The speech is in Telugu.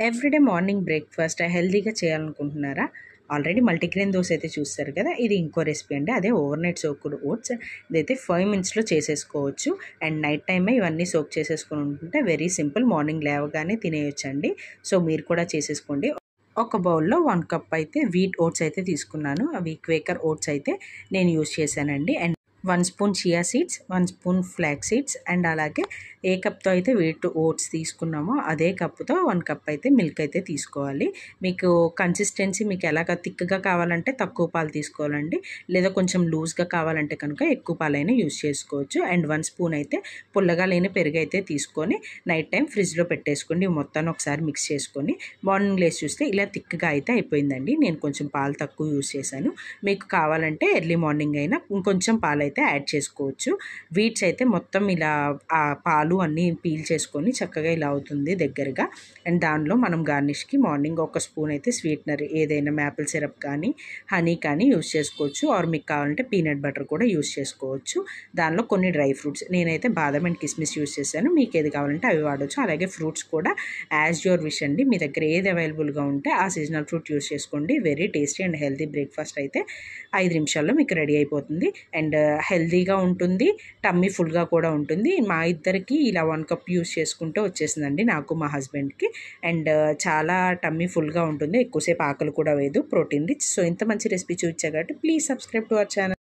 ఎవ్రీడే మార్నింగ్ బ్రేక్ఫాస్ట్ హెల్తీగా చేయాలనుకుంటున్నారా? ఆల్రెడీ మల్టీగ్రెయిన్ దోశ అయితే చూస్తారు కదా, ఇది ఇంకో రెసిపీ అండి. అదే ఓవర్ నైట్ సోక్డ్ ఓట్స్. ఇదైతే 5 మినిట్స్లో చేసేసుకోవచ్చు. అండ్ నైట్ టైమే ఇవన్నీ సోక్ చేసేసుకొని ఉంటుంటే వెరీ సింపుల్, మార్నింగ్ లేవగానే తినేయొచ్చండి. సో మీరు కూడా చేసేసుకోండి. ఒక బౌల్లో 1 కప్ అయితే వీట్ ఓట్స్ అయితే తీసుకున్నాను. అవి క్వేకర్ ఓట్స్ అయితే నేను యూజ్ చేశానండి. And 1 spoon chia seeds, 1 spoon flax seeds, and అలాగే ఏ కప్తో అయితే వీట్ ఓట్స్ తీసుకున్నామో అదే కప్తో 1 కప్ అయితే మిల్క్ అయితే తీసుకోవాలి. మీకు కన్సిస్టెన్సీ మీకు ఎలాగ థిక్గా కావాలంటే తక్కువ పాలు తీసుకోవాలండి, లేదా కొంచెం లూజ్గా కావాలంటే కనుక ఎక్కువ పాలైనా యూజ్ చేసుకోవచ్చు. అండ్ 1 స్పూన్ అయితే పుల్లగా లేని పెరుగు అయితే తీసుకొని నైట్ టైం ఫ్రిడ్జ్లో పెట్టేసుకోండి. మొత్తాన్ని ఒకసారి మిక్స్ చేసుకొని మార్నింగ్ లేసి చూస్తే ఇలా థిక్గా అయితే అయిపోయిందండి. నేను కొంచెం పాలు తక్కువ యూజ్ చేశాను. మీకు కావాలంటే ఎర్లీ మార్నింగ్ అయినా ఇంకొంచెం పాలు అయితే యాడ్ చేసుకోవచ్చు. వీట్స్ అయితే మొత్తం ఇలా ఆ పాలు అన్నీ పీల్ చేసుకొని చక్కగా ఇలా అవుతుంది దగ్గరగా. అండ్ దానిలో మనం గార్నిష్కి మార్నింగ్ 1 స్పూన్ అయితే స్వీట్నర్ ఏదైనా మ్యాపిల్ సిరప్ కానీ హనీ కానీ యూజ్ చేసుకోవచ్చు. ఆర్ మీకు కావాలంటే పీనట్ బటర్ కూడా యూజ్ చేసుకోవచ్చు. దానిలో కొన్ని డ్రై ఫ్రూట్స్, నేనైతే బాదం అండ్ కిస్మిస్ యూజ్ చేశాను. మీకు ఏది కావాలంటే అవి వాడవచ్చు. అలాగే ఫ్రూట్స్ కూడా యాజ్ యువర్ విష్ అండి. మీ దగ్గర ఏది అవైలబుల్గా ఉంటే ఆ సీజనల్ ఫ్రూట్ యూజ్ చేసుకోండి. Very tasty and healthy breakfast అయితే 5 నిమిషాల్లో మీకు రెడీ అయిపోతుంది. అండ్ హెల్తీగా ఉంటుంది, టమ్మీ ఫుల్గా కూడా ఉంటుంది. మా ఇద్దరికి ఇలా 1 కప్ యూజ్ చేసుకుంటూ వచ్చేసిందండి, నాకు మా హస్బెండ్కి. అండ్ చాలా టమ్మీ ఫుల్గా ఉంటుంది, ఎక్కువసేపు ఆకలి కూడా వేయదు, ప్రోటీన్ రిచ్. సో ఇంత మంచి రెసిపీ చూపించా కాబట్టి please subscribe to our channel.